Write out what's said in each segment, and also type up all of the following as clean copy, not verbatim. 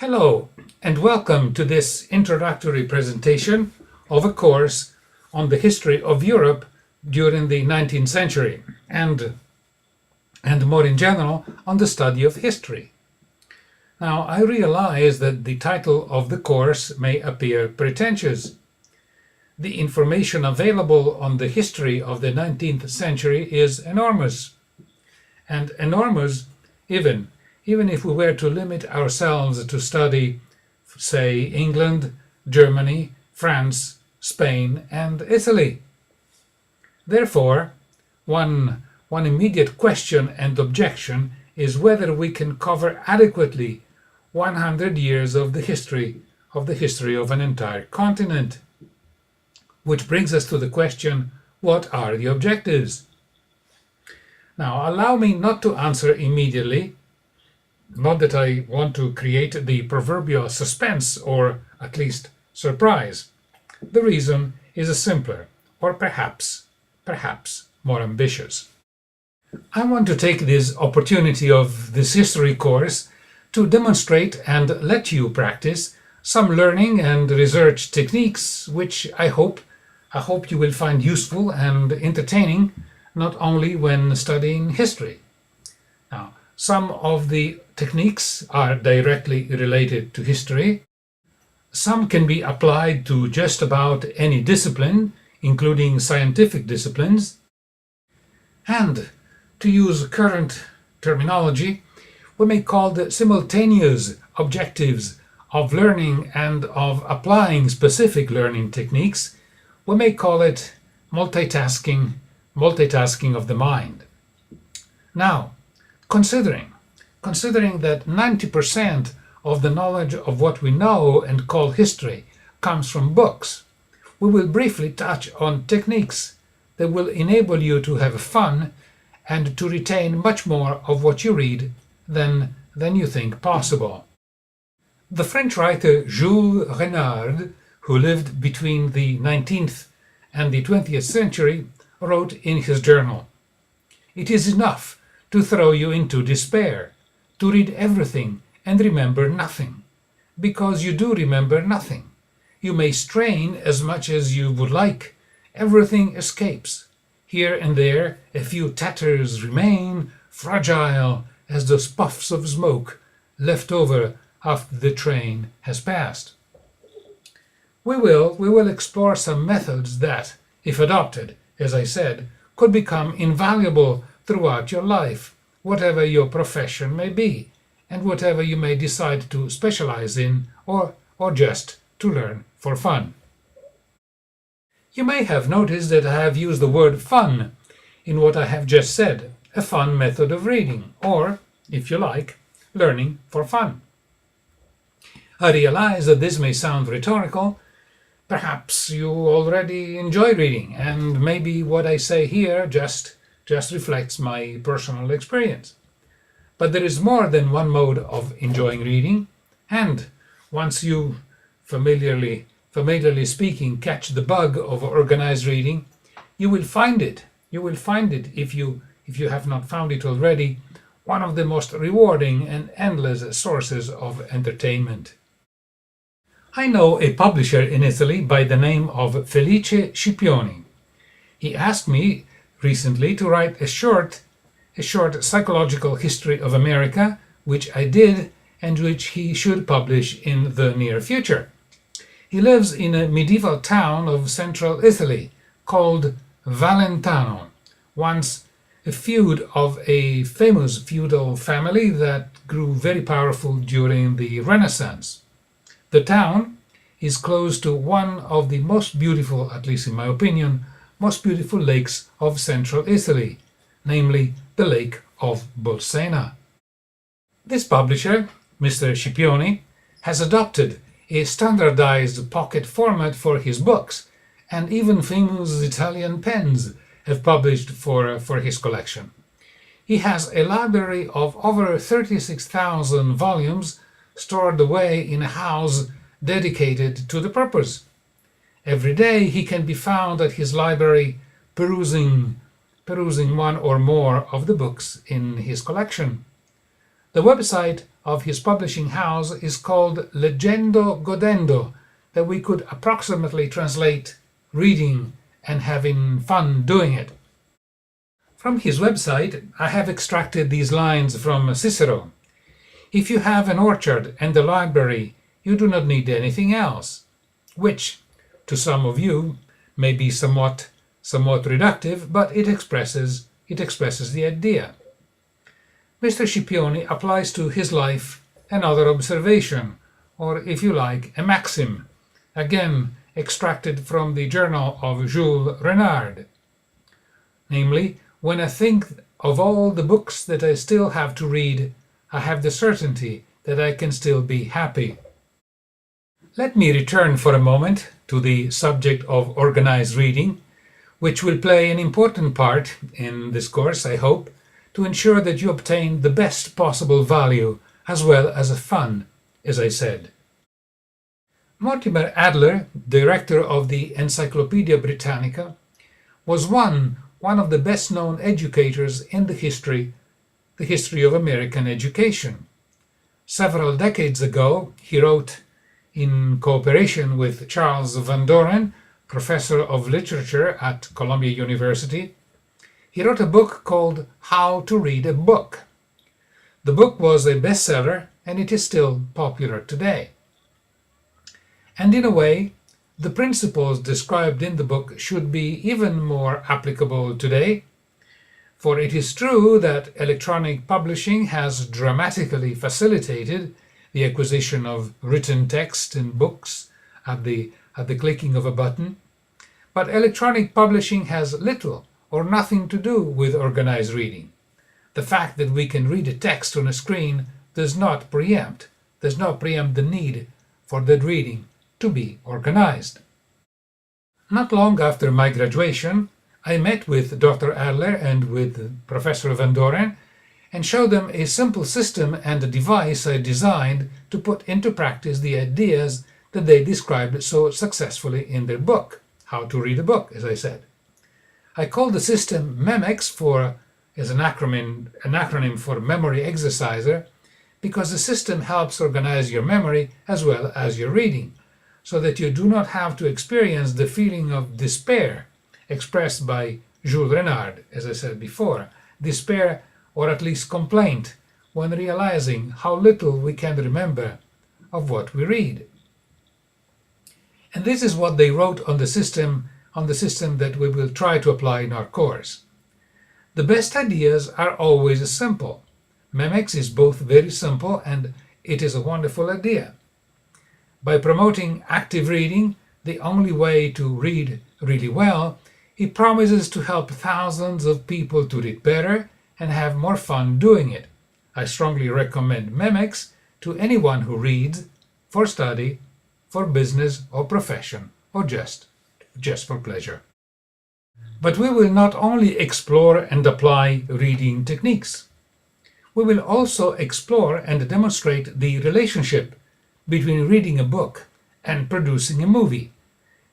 Hello, and welcome to this introductory presentation of a course on the history of Europe during the 19th century and more in general on the study of history. Now, I realize that the title of the course may appear pretentious. The information available on the history of the 19th century is enormous, and enormous even if we were to limit ourselves to study, say, England, Germany, France, Spain, and Italy. Therefore, one immediate question and objection is whether we can cover adequately 100 years of the history of an entire continent. Which brings us to the question, what are the objectives? Now, allow me not to answer immediately. Not that I want to create the proverbial suspense or at least surprise. The reason is simpler, or perhaps more ambitious. I want to take this opportunity of this history course to demonstrate and let you practice some learning and research techniques which I hope you will find useful and entertaining, not only when studying history. Now, some of the techniques are directly related to history. Some can be applied to just about any discipline, including scientific disciplines. And, to use current terminology, we may call the simultaneous objectives of learning and of applying specific learning techniques, we may call it multitasking of the mind. Now, considering that 90% of the knowledge of what we know and call history comes from books, we will briefly touch on techniques that will enable you to have fun and to retain much more of what you read than you think possible. The French writer Jules Renard, who lived between the 19th and the 20th century, wrote in his journal, "It is enough to throw you into despair, to read everything and remember nothing, because you do remember nothing. You may strain as much as you would like, everything escapes. Here and there a few tatters remain, fragile as those puffs of smoke left over after the train has passed." We will explore some methods that, if adopted, as I said, could become invaluable throughout your life, whatever your profession may be, and whatever you may decide to specialize in or just to learn for fun. You may have noticed that I have used the word fun in what I have just said, a fun method of reading, or, if you like, learning for fun. I realize that this may sound rhetorical. Perhaps you already enjoy reading, and maybe what I say here just reflects my personal experience. But there is more than one mode of enjoying reading, and once you, familiarly speaking, catch the bug of organized reading, you will find it, if you have not found it already, one of the most rewarding and endless sources of entertainment. I know a publisher in Italy by the name of Felice Scipioni. He asked me recently to write a short psychological history of America, which I did and which he should publish in the near future. He lives in a medieval town of central Italy called Valentano, once a feud of a famous feudal family that grew very powerful during the Renaissance. The town is close to one of the most beautiful, at least in my opinion, most beautiful lakes of central Italy, namely the Lake of Bolsena. This publisher, Mr. Scipioni, has adopted a standardized pocket format for his books, and even famous Italian pens have published for his collection. He has a library of over 36,000 volumes stored away in a house dedicated to the purpose. Every day he can be found at his library perusing one or more of the books in his collection. The website of his publishing house is called Leggendo Godendo, that we could approximately translate reading and having fun doing it. From his website, I have extracted these lines from Cicero. If you have an orchard and a library, you do not need anything else, which, to some of you, may be somewhat reductive, but it expresses the idea. Mr. Scipioni applies to his life another observation, or if you like, a maxim, again extracted from the journal of Jules Renard. Namely, when I think of all the books that I still have to read, I have the certainty that I can still be happy. Let me return for a moment to the subject of organized reading, which will play an important part in this course, I hope, to ensure that you obtain the best possible value as well as fun, as I said. Mortimer Adler, director of the Encyclopaedia Britannica, was one of the best-known educators in the history of American education. Several decades ago, he wrote, in cooperation with Charles Van Doren, professor of literature at Columbia University, he wrote a book called How to Read a Book. The book was a bestseller, and it is still popular today. And in a way, the principles described in the book should be even more applicable today, for it is true that electronic publishing has dramatically facilitated the acquisition of written text in books at the clicking of a button, but electronic publishing has little or nothing to do with organized reading. The fact that we can read a text on a screen does not preempt the need for that reading to be organized. Not long after my graduation, I met with Dr. Adler and with Professor Van Doren and showed them a simple system and a device I designed to put into practice the ideas that they described so successfully in their book, How to Read a Book, as I said. I called the system MEMEX as an acronym for Memory Exerciser, because the system helps organize your memory as well as your reading, so that you do not have to experience the feeling of despair expressed by Jules Renard, as I said before, despair or at least complaint when realizing how little we can remember of what we read. And this is what they wrote on the system that we will try to apply in our course. The best ideas are always simple. MEMEX is both very simple and it is a wonderful idea. By promoting active reading, the only way to read really well, it promises to help thousands of people to read better and have more fun doing it. I strongly recommend MEMEX to anyone who reads for study, for business or profession, or just for pleasure. But we will not only explore and apply reading techniques. We will also explore and demonstrate the relationship between reading a book and producing a movie,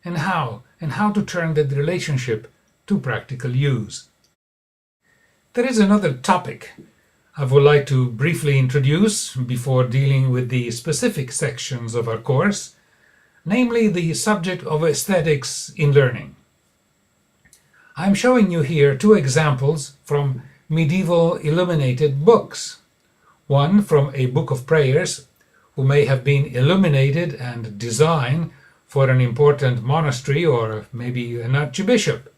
and how to turn that relationship to practical use. There is another topic I would like to briefly introduce before dealing with the specific sections of our course, namely the subject of aesthetics in learning. I am showing you here two examples from medieval illuminated books. One from a book of prayers, who may have been illuminated and designed for an important monastery or maybe an archbishop.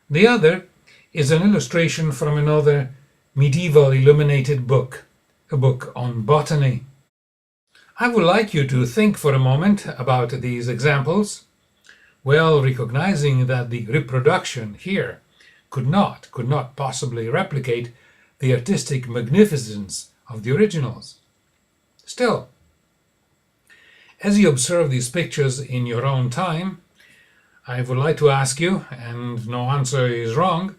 The other is an illustration from another medieval illuminated book, a book on botany. I would like you to think for a moment about these examples, well recognizing that the reproduction here could not possibly replicate the artistic magnificence of the originals. Still, as you observe these pictures in your own time, I would like to ask you, and no answer is wrong,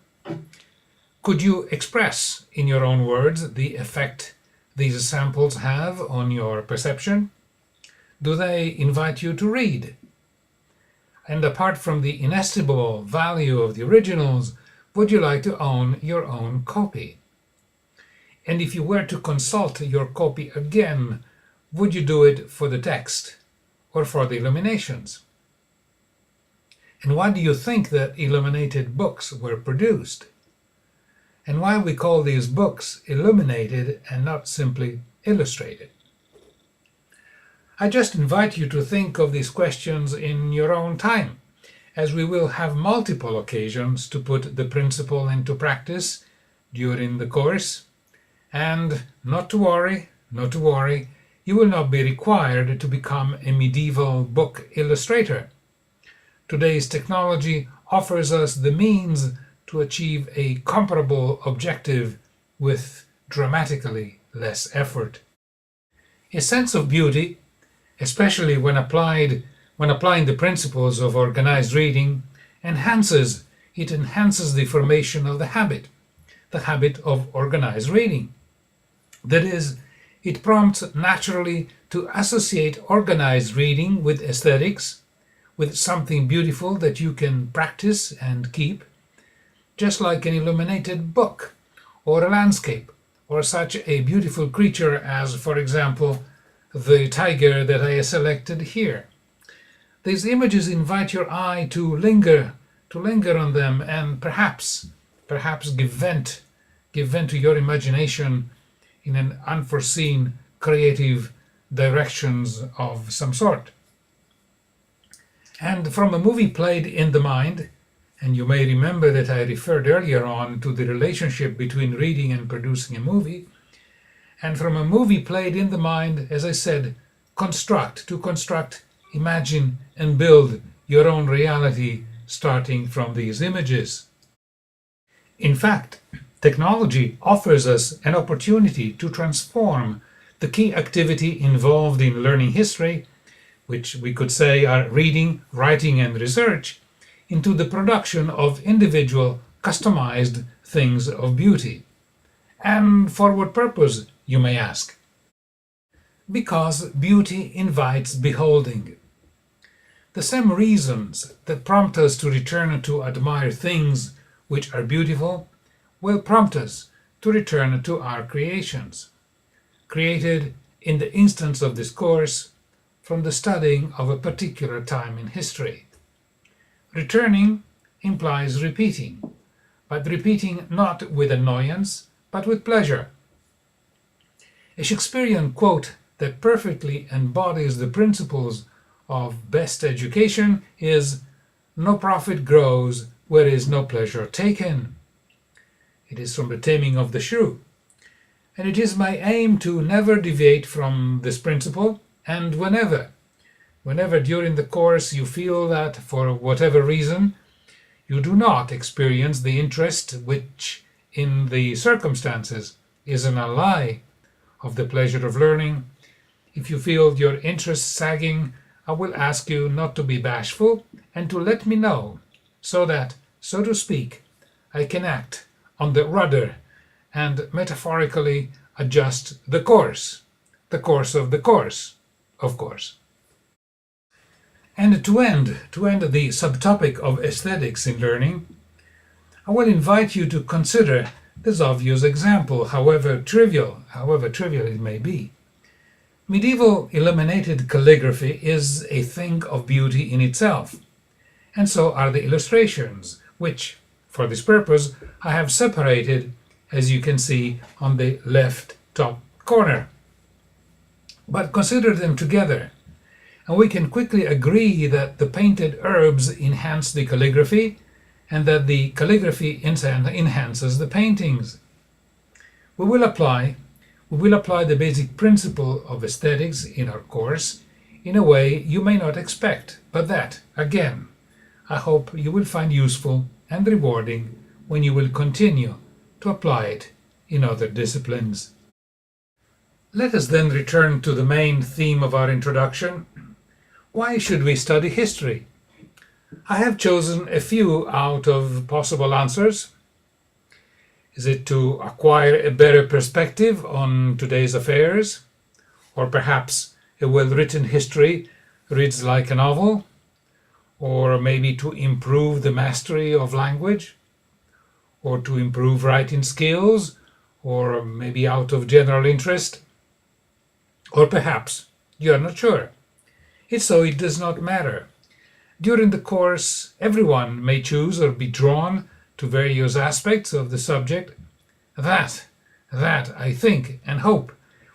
could you express in your own words the effect these samples have on your perception? Do they invite you to read? And apart from the inestimable value of the originals, would you like to own your own copy? And if you were to consult your copy again, would you do it for the text or for the illuminations? And why do you think that illuminated books were produced? And why we call these books illuminated and not simply illustrated? I just invite you to think of these questions in your own time, as we will have multiple occasions to put the principle into practice during the course. And not to worry, you will not be required to become a medieval book illustrator. Today's technology offers us the means to achieve a comparable objective with dramatically less effort. A sense of beauty, especially when applying the principles of organized reading, enhances the formation of the habit of organized reading. That is, it prompts naturally to associate organized reading with aesthetics, with something beautiful that you can practice and keep, just like an illuminated book or a landscape or such a beautiful creature as, for example, the tiger that I selected here. These images invite your eye to linger on them and perhaps give vent to your imagination in an unforeseen creative directions of some sort. And from a movie played in the mind, and you may remember that I referred earlier on to the relationship between reading and producing a movie, and from a movie played in the mind, as I said, construct, imagine and build your own reality starting from these images. In fact, technology offers us an opportunity to transform the key activity involved in learning history, which we could say are reading, writing and research, into the production of individual, customized things of beauty. And for what purpose, you may ask? Because beauty invites beholding. The same reasons that prompt us to return to admire things which are beautiful will prompt us to return to our creations, created in the instance of this course from the studying of a particular time in history. Returning implies repeating, but repeating not with annoyance, but with pleasure. A Shakespearean quote that perfectly embodies the principles of best education is, "No profit grows where is no pleasure taken." It is from The Taming of the Shrew. And it is my aim to never deviate from this principle, and whenever during the course you feel that, for whatever reason, you do not experience the interest which, in the circumstances, is an ally of the pleasure of learning, if you feel your interest sagging, I will ask you not to be bashful and to let me know, so that, so to speak, I can act on the rudder and metaphorically adjust the course of the course, of course. And to end the subtopic of aesthetics in learning, I will invite you to consider this obvious example, however trivial it may be. Medieval illuminated calligraphy is a thing of beauty in itself, and so are the illustrations, which, for this purpose, I have separated, as you can see on the left top corner. But consider them together, and we can quickly agree that the painted herbs enhance the calligraphy, and that the calligraphy enhances the paintings. We will apply the basic principle of aesthetics in our course in a way you may not expect, but that, again, I hope you will find useful and rewarding when you will continue to apply it in other disciplines. Let us then return to the main theme of our introduction. Why should we study history? I have chosen a few out of possible answers. Is it to acquire a better perspective on today's affairs? Or perhaps a well-written history reads like a novel? Or maybe to improve the mastery of language? Or to improve writing skills? or maybe out of general interest, or perhaps you are not sure. If so, it does not matter. During the course, everyone may choose or be drawn to various aspects of the subject. That, I think and hope,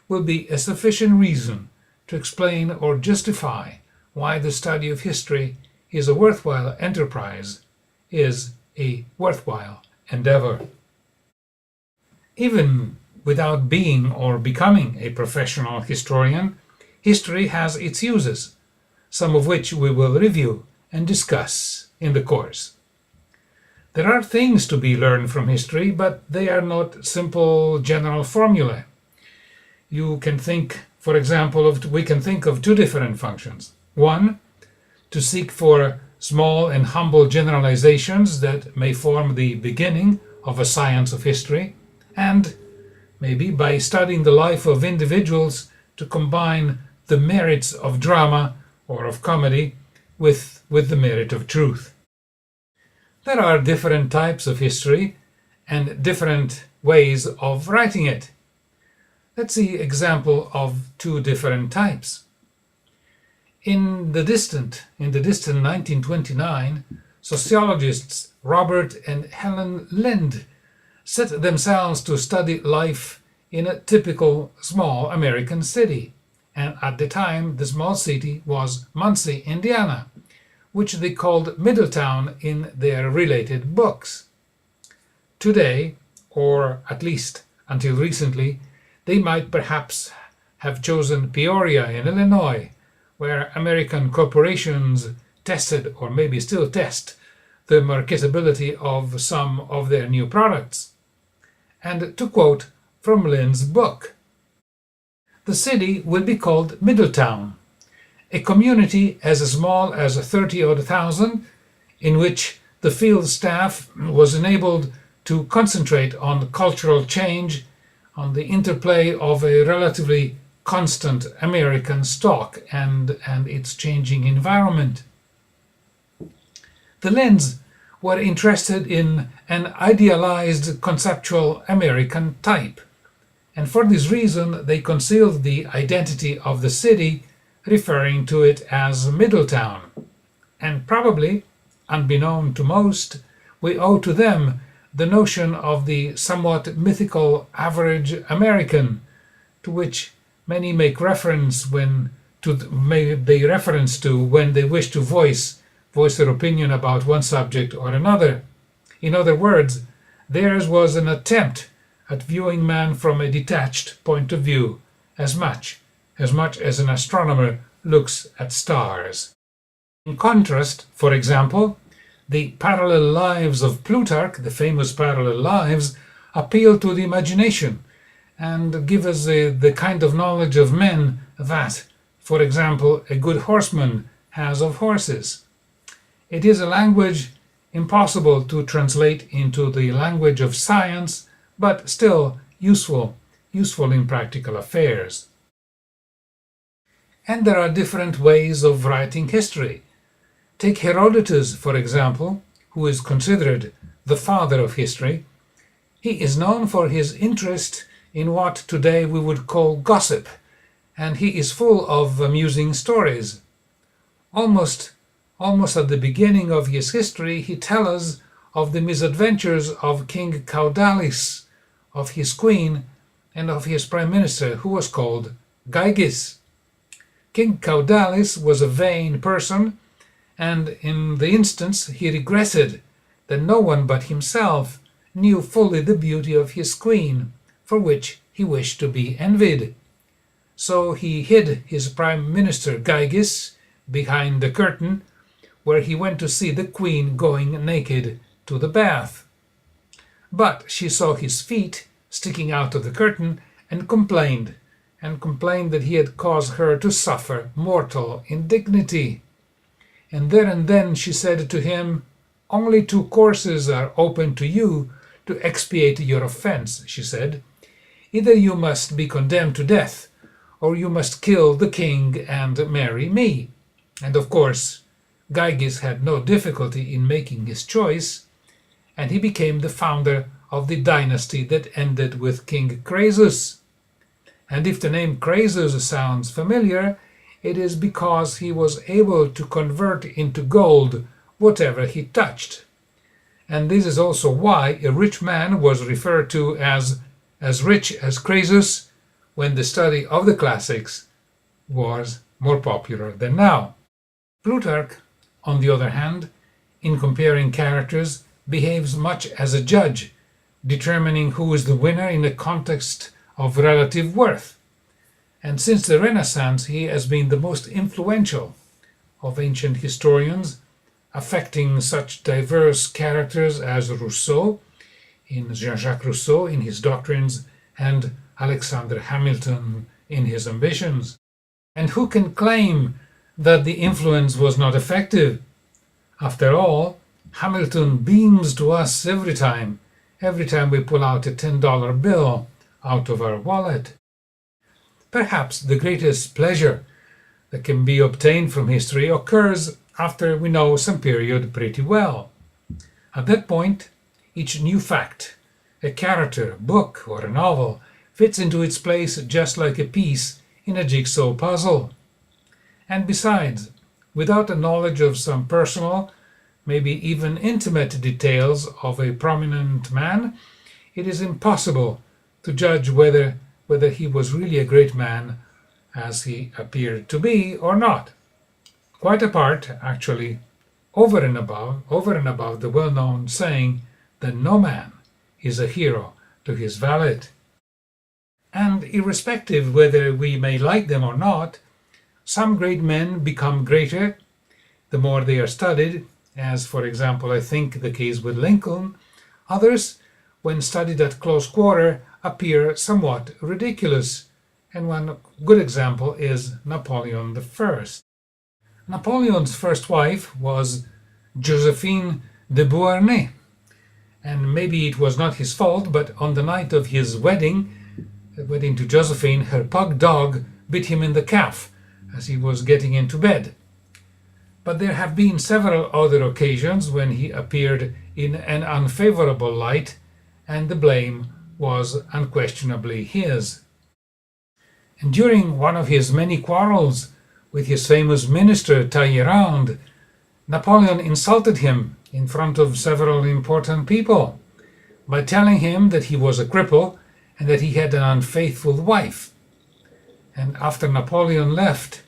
will be a sufficient reason to explain or justify why the study of history is a worthwhile enterprise, is a worthwhile endeavor. Even without being or becoming a professional historian, history has its uses, some of which we will review and discuss in the course. There are things to be learned from history, but they are not simple general formulae. We can think of two different functions. One, to seek for small and humble generalizations that may form the beginning of a science of history, and maybe by studying the life of individuals to combine the merits of drama or of comedy with the merit of truth. There are different types of history and different ways of writing it. Let's see example of two different types. In the distant 1929, sociologists Robert and Helen Lind set themselves to study life in a typical small American city, and at the time the small city was Muncie, Indiana, which they called Middletown in their related books. Today, or at least until recently, they might perhaps have chosen Peoria in Illinois, where American corporations tested, or maybe still test, the marketability of some of their new products. And to quote from Lynn's book, the city will be called Middletown, a community as small as 30,000, in which the field staff was enabled to concentrate on cultural change, on the interplay of a relatively constant American stock and its changing environment. The Linds were interested in an idealized conceptual American type, and for this reason they concealed the identity of the city, referring to it as Middletown. And probably, unbeknown to most, we owe to them the notion of the somewhat mythical average American, to which many make reference when they wish to voice their opinion about one subject or another. In other words, theirs was an attempt at viewing man from a detached point of view, as much as an astronomer looks at stars. In contrast, for example, the parallel lives of Plutarch, the famous parallel lives, appeal to the imagination and give us the kind of knowledge of men that, for example, a good horseman has of horses. It is a language impossible to translate into the language of science, but still useful in practical affairs. And there are different ways of writing history. Take Herodotus, for example, who is considered the father of history. He is known for his interest in what today we would call gossip, and he is full of amusing stories. Almost at the beginning of his history, he tells us of the misadventures of King Caudalis, of his queen, and of his prime minister, who was called Gyges. King Caudalis was a vain person, and in the instance he regretted that no one but himself knew fully the beauty of his queen, for which he wished to be envied. So he hid his prime minister Gyges behind the curtain, where he went to see the queen going naked to the bath. But she saw his feet sticking out of the curtain and complained that he had caused her to suffer mortal indignity. And then she said to him, "Only two courses are open to you to expiate your offense," she said. "Either you must be condemned to death, or you must kill the king and marry me." And of course, Gyges had no difficulty in making his choice, and he became the founder of the dynasty that ended with King Croesus. And if the name Croesus sounds familiar, it is because he was able to convert into gold whatever he touched. And this is also why a rich man was referred to as rich as Croesus when the study of the classics was more popular than now. Plutarch, on the other hand, in comparing characters, behaves much as a judge, determining who is the winner in the context of relative worth. And since the Renaissance, he has been the most influential of ancient historians, affecting such diverse characters as Rousseau, in Jean-Jacques Rousseau in his doctrines, and Alexander Hamilton in his ambitions. And who can claim that the influence was not effective? After all, Hamilton beams to us every time we pull out a $10 bill out of our wallet. Perhaps the greatest pleasure that can be obtained from history occurs after we know some period pretty well. At that point, each new fact, a character, book, or a novel fits into its place just like a piece in a jigsaw puzzle. And besides, without a knowledge of some personal, maybe even intimate details of a prominent man, it is impossible to judge whether he was really a great man as he appeared to be or not. Quite apart, actually, over and above the well-known saying that no man is a hero to his valet. And irrespective whether we may like them or not, some great men become greater the more they are studied, as for example I think the case with Lincoln. Others, when studied at close quarter, appear somewhat ridiculous, and one good example is Napoleon I. Napoleon's first wife was Josephine de Beauharnais, and maybe it was not his fault, but on the night of his wedding to Josephine, her pug dog bit him in the calf as he was getting into bed. But there have been several other occasions when he appeared in an unfavorable light, and the blame was unquestionably his. And during one of his many quarrels with his famous minister Talleyrand, Napoleon insulted him in front of several important people by telling him that he was a cripple and that he had an unfaithful wife. And after Napoleon left,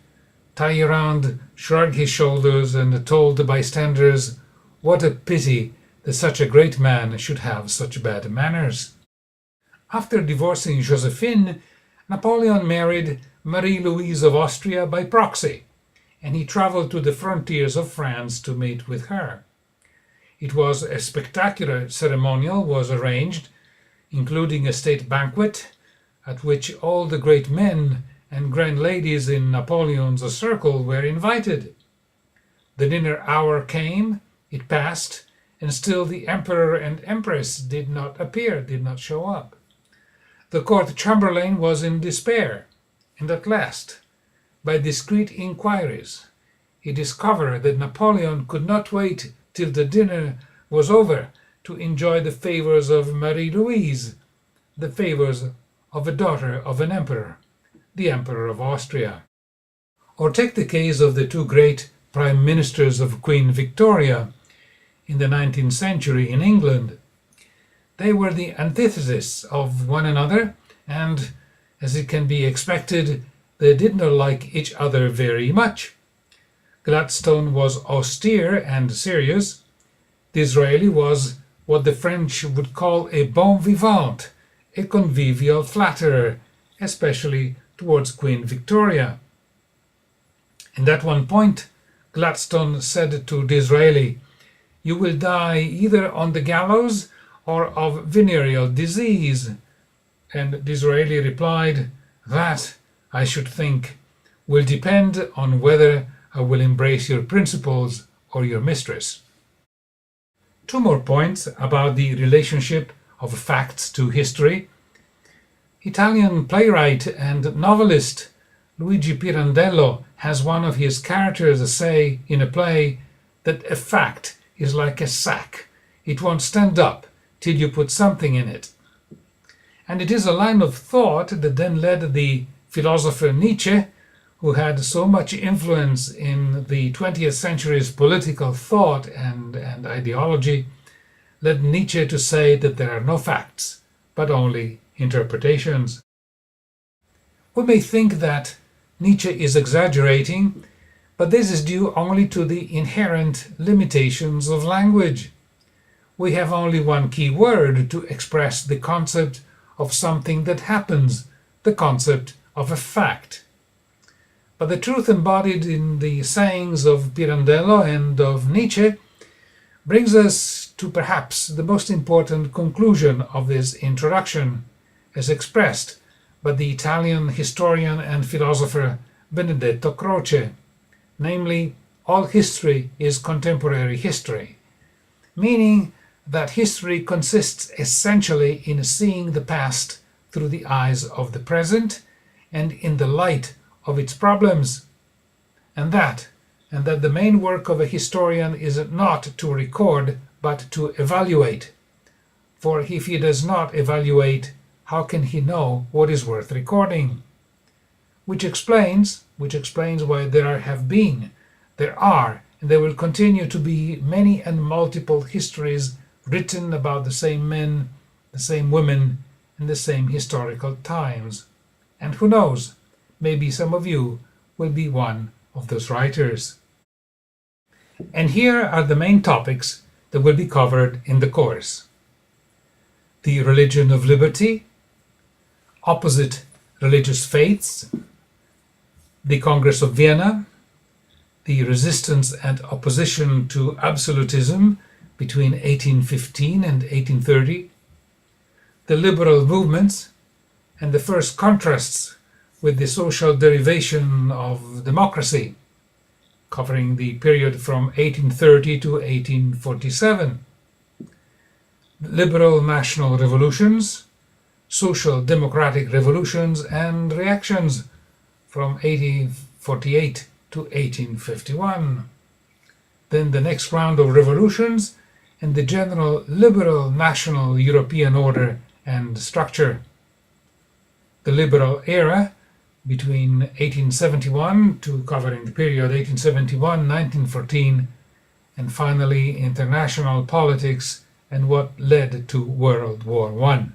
Talleyrand shrugged his shoulders and told the bystanders, "What a pity that such a great man should have such bad manners." After divorcing Josephine, Napoleon married Marie-Louise of Austria by proxy, and he traveled to the frontiers of France to meet with her. It was a spectacular ceremonial was arranged, including a state banquet at which all the great men and grand ladies in Napoleon's circle were invited. The dinner hour came, it passed, and still the emperor and empress did not show up. The court chamberlain was in despair, and at last, by discreet inquiries, he discovered that Napoleon could not wait till the dinner was over to enjoy the favors of Marie-Louise, the favors of a daughter of an emperor, the Emperor of Austria. Or take the case of the two great prime ministers of Queen Victoria in the 19th century in England. They were the antithesis of one another, and, as it can be expected, they did not like each other very much. Gladstone was austere and serious. Disraeli was what the French would call a bon vivant, a convivial flatterer, especially towards Queen Victoria. And at one point, Gladstone said to Disraeli, "You will die either on the gallows or of venereal disease." And Disraeli replied, "That, I should think, will depend on whether I will embrace your principles or your mistress." Two more points about the relationship of facts to history. Italian playwright and novelist Luigi Pirandello has one of his characters say in a play that a fact is like a sack. It won't stand up till you put something in it. And it is a line of thought that then led the philosopher Nietzsche, who had so much influence in the 20th century's political thought and ideology, led Nietzsche to say that there are no facts, but only interpretations. We may think that Nietzsche is exaggerating, but this is due only to the inherent limitations of language. We have only one key word to express the concept of something that happens, the concept of a fact. But the truth embodied in the sayings of Pirandello and of Nietzsche brings us to perhaps the most important conclusion of this introduction, as expressed by the Italian historian and philosopher Benedetto Croce, namely, all history is contemporary history, meaning that history consists essentially in seeing the past through the eyes of the present and in the light of its problems, and that the main work of a historian is not to record but to evaluate, for if he does not evaluate, how can he know what is worth recording? Which explains why there are, and there will continue to be many and multiple histories written about the same men, the same women, and the same historical times. And who knows, maybe some of you will be one of those writers. And here are the main topics that will be covered in the course: the religion of liberty, opposite religious faiths, the Congress of Vienna, the resistance and opposition to absolutism between 1815 and 1830, the liberal movements, and the first contrasts with the social derivation of democracy, covering the period from 1830 to 1847, liberal national revolutions, social democratic revolutions and reactions from 1848 to 1851, then the next round of revolutions and the general liberal national European order and structure, the liberal era between 1871 to covering the period 1871-1914, and finally international politics and what led to World War I.